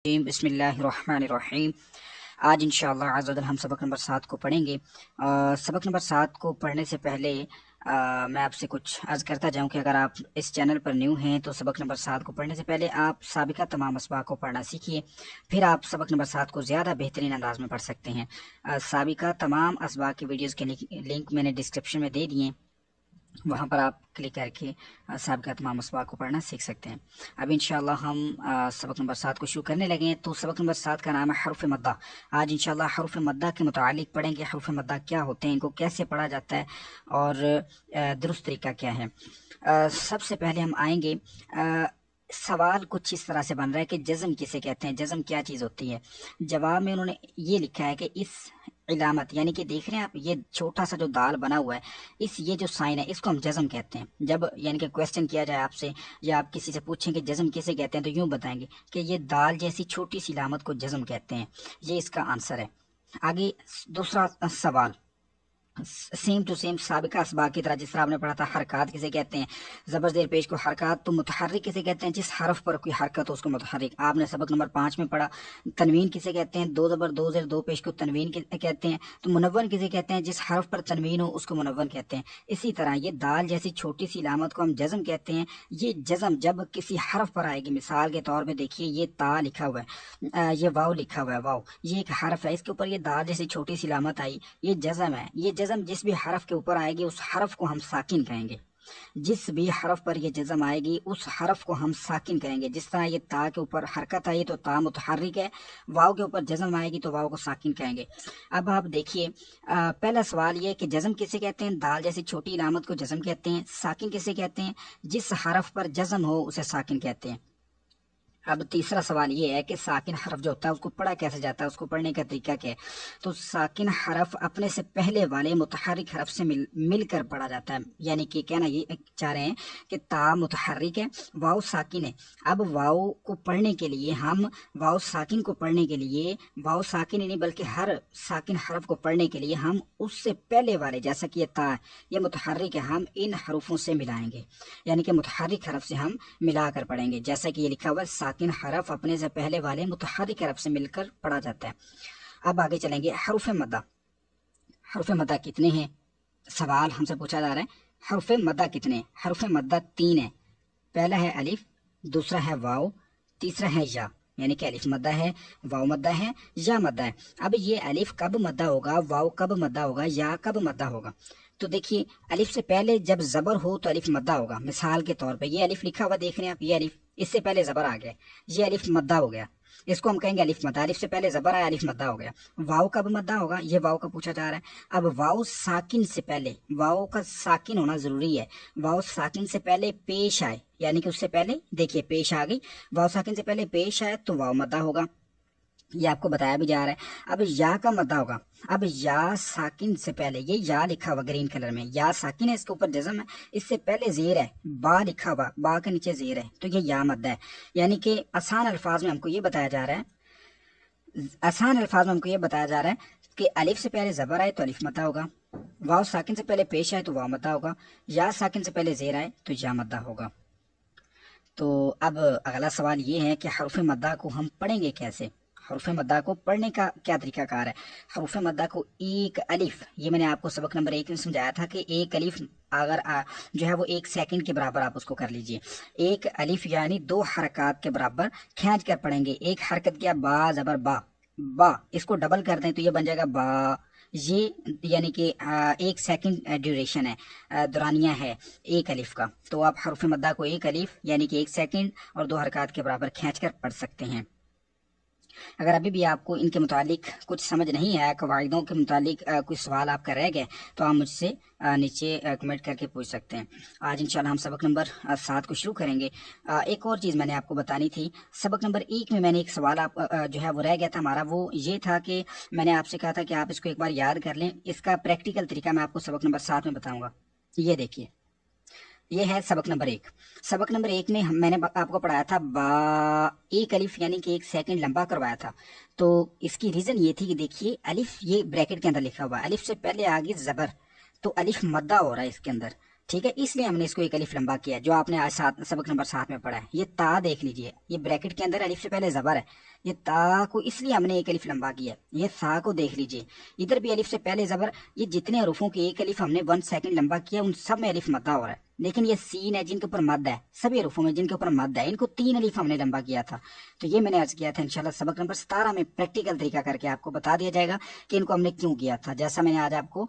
بسم اللہ الرحمن الرحیم۔ آج انشاءاللہ عز و جل ہم سبق نمبر 7 کو پڑھیں گے۔ سبق نمبر 7 کو پڑھنے سے پہلے میں آپ سے کچھ عرض کرتا جاؤں کہ اگر آپ اس چینل پر نیو ہیں تو سبق نمبر 7 کو پڑھنے سے پہلے آپ سابقہ تمام اسباق کو پڑھنا سیکھیے، پھر آپ سبق نمبر 7 کو زیادہ بہترین انداز میں پڑھ سکتے ہیں۔ سابقہ تمام اسباق کی ویڈیوز کے لنک میں نے ڈسکرپشن میں دے دیے، وہاں پر آپ کلک کر کے سابقہ تمام اسباق کو پڑھنا سیکھ سکتے ہیں۔ اب انشاءاللہ ہم سبق نمبر 7 کو شروع کرنے لگے ہیں۔ تو سبق نمبر 7 کا نام ہے حروف مدہ۔ آج انشاءاللہ حروف مدہ کے متعلق پڑھیں گے، حروف مدہ کیا ہوتے ہیں، ان کو کیسے پڑھا جاتا ہے اور درست طریقہ کیا ہے۔ سب سے پہلے ہم آئیں گے، سوال کچھ اس طرح سے بن رہا ہے کہ جزم کسے کہتے ہیں، جزم کیا چیز ہوتی ہے۔ جواب میں انہوں نے یہ لکھا ہے کہ اس علامت، یعنی کہ دیکھ رہے ہیں آپ یہ چھوٹا سا جو دال بنا ہوا ہے، یہ جو سائن ہے اس کو ہم جزم کہتے ہیں۔ جب یعنی کہ کویسچن کیا جائے آپ سے یا آپ کسی سے پوچھیں کہ جزم کیسے کہتے ہیں تو یوں بتائیں گے کہ یہ دال جیسی چھوٹی سی علامت کو جزم کہتے ہیں، یہ اس کا آنسر ہے۔ آگے دوسرا سوال سیم ٹو سیم سابقہ اسباق کی طرح، جس طرح آپ نے پڑھا تھا حرکات کسے کہتے ہیں، زبر زیر پیش کو حرکات، تو متحرک کسے کہتے ہیں، جس حرف پر کوئی حرکت ہو اس کو متحرک۔ آپ نے سبق نمبر 5 میں پڑھا تنوین کسے کہتے ہیں، دو زبر دو زیر دو پیش کو تنوین کہتے ہیں۔ تو منون کسے کہتے ہیں، جس حرف پر تنوین ہو اس کو منون کہتے ہیں۔ اسی طرح یہ دال جیسی چھوٹی سی علامت کو ہم جزم کہتے ہیں۔ یہ جزم جب کسی حرف پر آئے گی، مثال کے طور پہ دیکھیے یہ تا لکھا ہوا ہے، یہ واو لکھا ہوا ہے، واو یہ ایک حرف ہے، اس کے اوپر یہ دال جیسی چھوٹی سی علامت آئی، یہ جزم ہے۔ یہ جزم جس بھی حرف کے اوپر آئے گی اس حرف کو ہم ساکن کہیں گے، جس بھی حرف پر یہ جزم آئے گی اس حرف کو ہم ساکن کہیں گے۔ جس طرح یہ تا کے اوپر حرکت آئی تو تا متحرک ہے، واو کے اوپر جزم آئے گی تو واو کو ساکن کہیں گے۔ اب آپ دیکھیے پہلا سوال یہ کہ جزم کسے کہتے ہیں، دال جیسی چھوٹی علامت کو جزم کہتے ہیں۔ ساکن کسے کہتے ہیں، جس حرف پر جزم ہو اسے ساکن کہتے ہیں۔ اب تیسرا سوال یہ ہے کہ ساکن حرف جو ہوتا ہے اس کو پڑھا کیسے جاتا ہے، اس کو پڑھنے کا طریقہ کیا ہے۔ تو ساکن حرف اپنے سے پہلے والے متحرک حرف سے مل کر پڑھا جاتا ہے، یعنی کہ کہنا یہ چاہ رہے ہیں کہ تا متحرک ہے، واو ساکن ہے۔ اب واو کو پڑھنے کے لیے ہم واو ساکن کو پڑھنے کے لیے، واو ساکن ہی نہیں بلکہ ہر ساکن حرف کو پڑھنے کے لیے ہم اس سے پہلے والے، جیسا کہ یہ تا یہ متحرک ہے، ہم ان حروفوں سے ملائیں گے، یعنی کہ متحرک حرف سے ہم ملا کر پڑھیں گے، جیسا کہ یہ لکھا ہوا ہے ساکن حرف اپنے سے پہلے والے متحرک حرف سے مل کر پڑھا جاتا ہے۔ اب آگے چلیں گے، حروف مدہ۔ حروف مدہ کتنے ہیں، سوال ہم سے پوچھا جا رہا ہے حروف مدہ کتنے ہیں۔ حروف مدہ 3 ہیں، پہلا ہے الف، دوسرا ہے واو، تیسرا ہے یا، یعنی کہ الف مدہ ہے، واو مدہ ہے، یا مدہ ہے۔ اب یہ الف کب مدہ ہوگا، واو کب مدہ ہوگا، یا کب مدہ ہوگا۔ تو دیکھیے الف سے پہلے جب زبر ہو تو الف مدہ ہوگا۔ مثال کے طور پہ یہ الف لکھا ہوا دیکھ رہے ہیں آپ، یہ الف، اس سے پہلے زبر آ گیا، یہ الف مدہ ہو گیا، اس کو ہم کہیں گے الف مدہ۔ الف سے پہلے زبر آیا، الف مدہ ہو گیا۔ واو کب مدہ ہوگا، یہ واو کا پوچھا جا رہا ہے۔ اب واو ساکن سے پہلے، واو کا ساکن ہونا ضروری ہے، واو ساکن سے پہلے پیش آئے، یعنی کہ اس سے پہلے دیکھیے پیش آ گئی، واو ساکن سے پہلے پیش آئے تو واو مدہ ہوگا، یہ آپ کو بتایا بھی جا رہا ہے۔ اب یا کا مدہ ہوگا، اب یا ساکن سے پہلے، یہ یا لکھا ہوا گرین کلر میں، یا ساکن ہے، اس کے اوپر جزم ہے، اس سے پہلے زیر ہے، با لکھا ہوا، با کے نیچے زیر ہے، تو یہ یا مدہ ہے۔ یعنی کہ آسان الفاظ میں ہم کو یہ بتایا جا رہا ہے، آسان الفاظ میں ہم کو یہ بتایا جا رہا ہے کہ الف سے پہلے زبر آئے تو الف مدہ ہوگا، واو ساکن سے پہلے پیش آئے تو واو مدہ ہوگا، یا ساکن سے پہلے زیر آئے تو یا مدہ ہوگا۔ تو اب اگلا سوال یہ ہے کہ حروف مدہ کو ہم پڑھیں گے کیسے۔ حروف مدہ کو پڑھنے کا کیا طریقہ کار ہے۔ حروف مدہ کو ایک الف، یہ میں نے آپ کو سبق نمبر 1 میں سمجھایا تھا کہ ایک الف اگر جو ہے وہ 1 سیکنڈ کے برابر آپ اس کو کر لیجئے، ایک الف یعنی 2 حرکات کے برابر کھینچ کر پڑھیں گے۔ ایک حرکت کیا، با زبر با، با، اس کو ڈبل کر دیں تو یہ بن جائے گا با، یہ یعنی کہ 1 سیکنڈ ڈیوریشن ہے، دورانیہ ہے ایک الف کا۔ تو آپ حروف مدہ کو ایک الف یعنی کہ 1 سیکنڈ اور 2 حرکات کے برابر کھینچ کر پڑھ سکتے ہیں۔ اگر ابھی بھی آپ کو ان کے متعلق کچھ سمجھ نہیں آیا، قواعدوں کے متعلق کوئی سوال آپ کا رہ گئے تو آپ مجھ سے نیچے کمنٹ کر کے پوچھ سکتے ہیں۔ آج انشاءاللہ ہم سبق نمبر 7 کو شروع کریں گے۔ ایک اور چیز میں نے آپ کو بتانی تھی، سبق نمبر 1 میں نے ایک سوال آپ جو ہے وہ رہ گیا تھا ہمارا، وہ یہ تھا کہ میں نے آپ سے کہا تھا کہ آپ اس کو ایک بار یاد کر لیں، اس کا پریکٹیکل طریقہ میں آپ کو سبق نمبر 7 میں بتاؤں گا۔ یہ دیکھیے، یہ ہے سبق نمبر 1۔ سبق نمبر 1 میں میں نے آپ کو پڑھایا تھا با، ایک الف یعنی کہ 1 سیکنڈ لمبا کروایا تھا۔ تو اس کی ریزن یہ تھی کہ دیکھیے الف یہ بریکٹ کے اندر لکھا ہوا ہے، الف سے پہلے آگے زبر، تو الف مدہ ہو رہا ہے اس کے اندر، ٹھیک ہے، اس لیے ہم نے اس کو ایک الف لمبا کیا جو آپ نے آج سبق نمبر 7 میں پڑھا ہے۔ یہ تا دیکھ لیجئے، یہ بریکٹ کے اندر الف سے پہلے زبر ہے، یہ تا کو اس لیے ہم نے ایک الف لمبا کیا. یہ سا کو دیکھ لیجئے, ادھر بھی الف سے پہلے زبر. یہ جتنے حروفوں کے ایک الف ہم نے 1 سیکنڈ لمبا کیا ان سب میں الف مدہ ہو رہا ہے, لیکن یہ سین ہے جن کے اوپر مد ہے, سبھی حروفوں میں جن کے اوپر مد ہے ان کو 3 الف ہم نے لمبا کیا تھا. تو یہ میں نے عرض کیا تھا انشاءاللہ سبق نمبر 17 میں پریکٹیکل طریقہ کر کے آپ کو بتا دیا جائے گا کہ ان کو ہم نے کیوں کیا تھا. جیسا میں نے آج آپ کو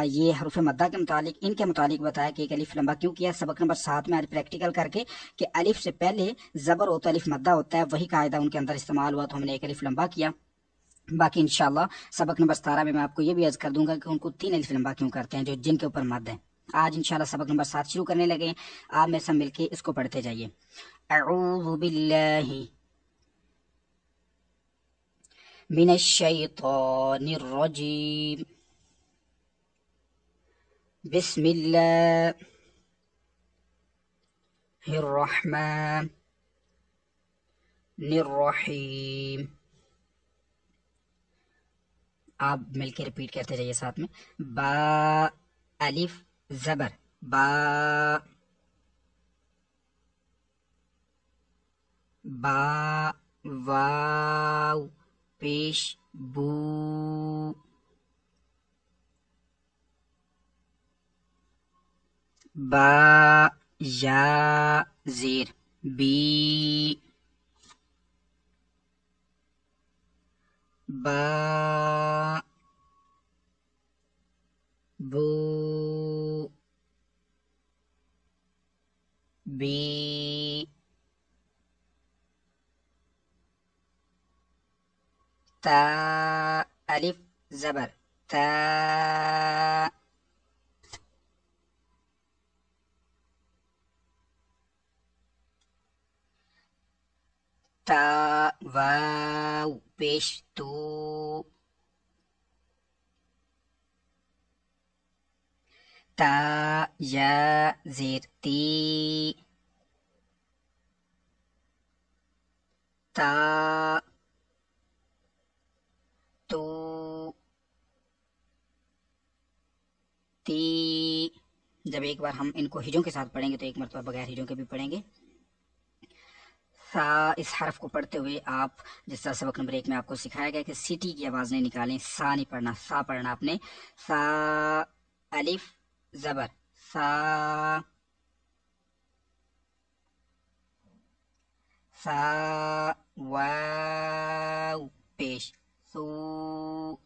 یہ حروف مدہ کے متعلق ان کے متعلق بتایا کہ ایک الف لمبا کیوں کیا, سبق نمبر 7 میں آج پریکٹیکل کر کے کہ الف سے پہلے زبر ہوتا ہے, الف مدہ ہوتا ہے, وہی قاعدہ ان کے اندر استعمال ہوا تو ہم نے ایک الف لمبا کیا. باقی انشاءاللہ سبق نمبر 17 میں آپ کو یہ بھی عرض کر دوں گا کہ ان کو 3 الف لمبا کیوں کرتے ہیں جو جن کے اوپر مد ہے. آج انشاءاللہ سبق نمبر 7 شروع کرنے لگے. آپ میں سب مل کے اس کو پڑھتے جائیے. اعوذ باللہ من الشیطان الرجیم, بسم اللہ الرحمن الرحیم. آپ مل کے ریپیٹ کرتے جائیے ساتھ میں. با الف زبر با, با واو پیش بو, با یا زیر بی, با بو بی, تا الف زبر تا, تا واو پیش تو, تا یا زیر تی, تا تو تی. جب ایک بار ہم ان کو ہجوں کے ساتھ پڑھیں گے تو ایک مرتبہ بغیر ہجوں کے بھی پڑھیں گے. سا اس حرف کو پڑھتے ہوئے آپ جس طرح سبق نمبر 1 میں آپ کو سکھایا گیا کہ سیٹی کی آواز نہیں نکالیں, سا نہیں پڑھنا, سا پڑھنا آپ نے. سا الف زبر سا, سا واو پیش سو,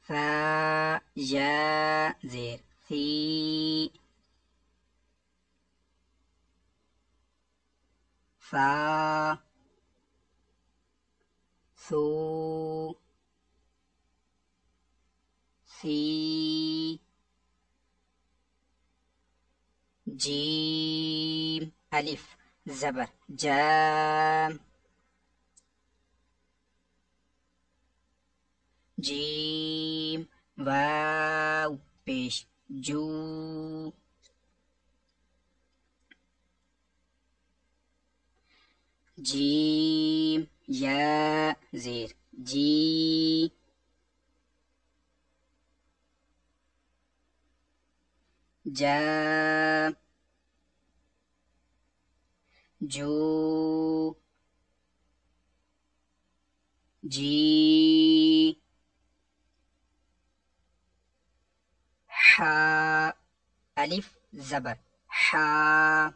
سا یا زیر سی, سا سو سی, جیم الف زبر جا, جیم واو پیش جو, جیم یا زیر جی, جا جو جی, حا الف زبر حا,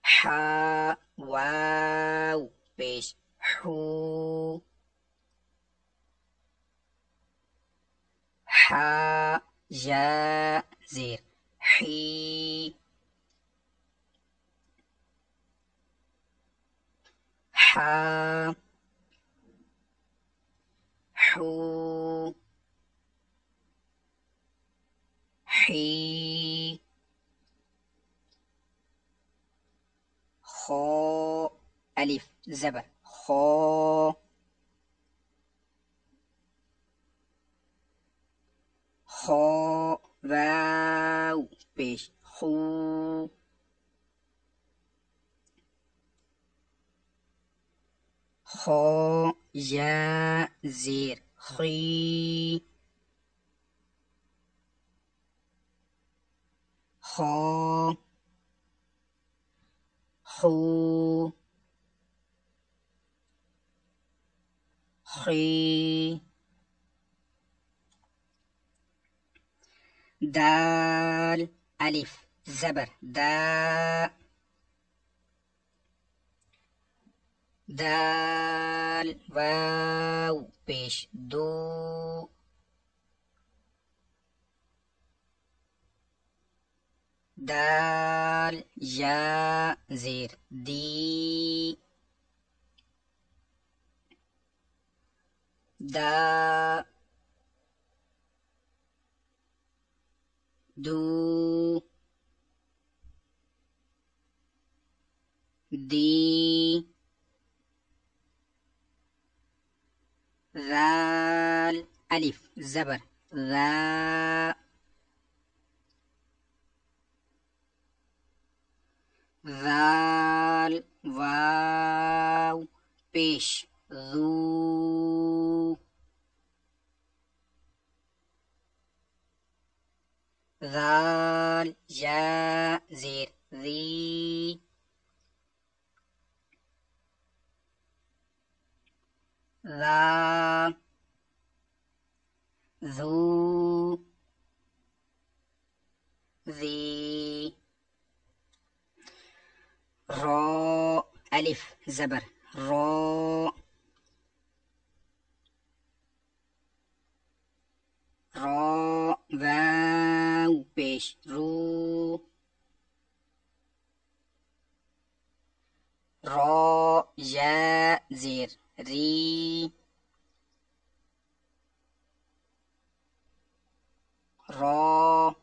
حا واو پیش حو, حا یا زیر حی, حا حو حی, خو الف زبر خو, خو واو پیش خو, خو یا زیر خی, خا خو خی دال الف زبر دا دال واو پیش دو دال یا زیر دی دا دو دی ذال الف زبر ذا ذال واو پیش ذو ذال یا زیر ذی ذا ذو ذی را الف زبر را را واو پیش رو را یا زیر ری را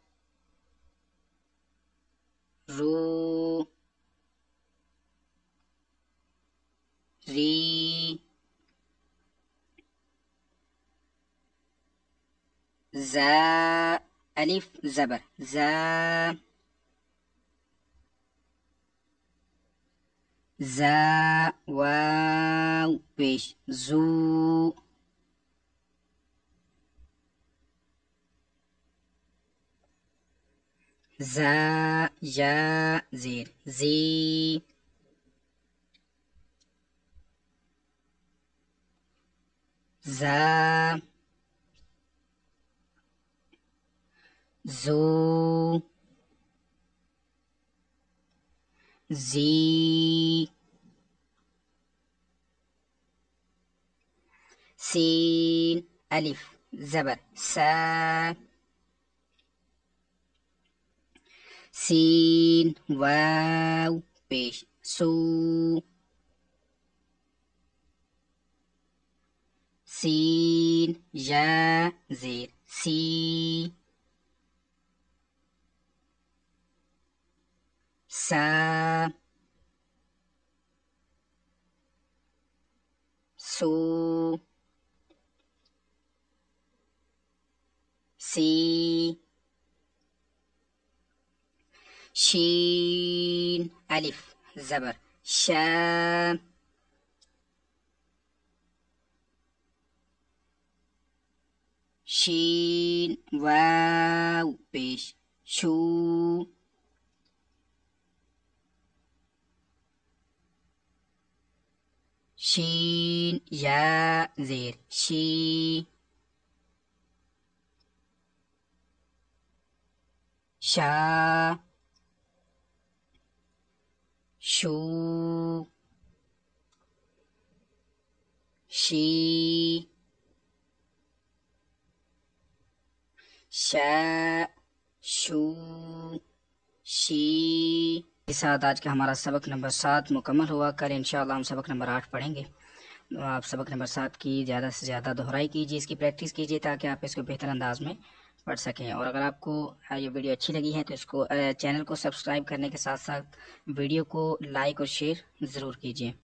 رو ری زا الف زبر زا زا واو پیش زو زا یا زیر زی زا زو زی سین الف زبر سا سین واو پیش سو سین یا زیر سی سا سو سی شین الف زبر شا شین واو پیش شو شین یا زیر شی شا شو شی شا شو شی کے ساتھ آج کا ہمارا سبق نمبر 7 مکمل ہوا. کل انشاءاللہ ہم سبق نمبر 8 پڑھیں گے. آپ سبق نمبر 7 کی زیادہ سے زیادہ دہرائی کیجیے، اس کی پریکٹس کیجیے تاکہ آپ اس کو بہتر انداز میں پڑھ سکیں. اور اگر آپ کو یہ ویڈیو اچھی لگی ہے تو اس کو چینل کو سبسکرائب کرنے کے ساتھ ساتھ ویڈیو کو لائک اور شیئر ضرور کیجیے.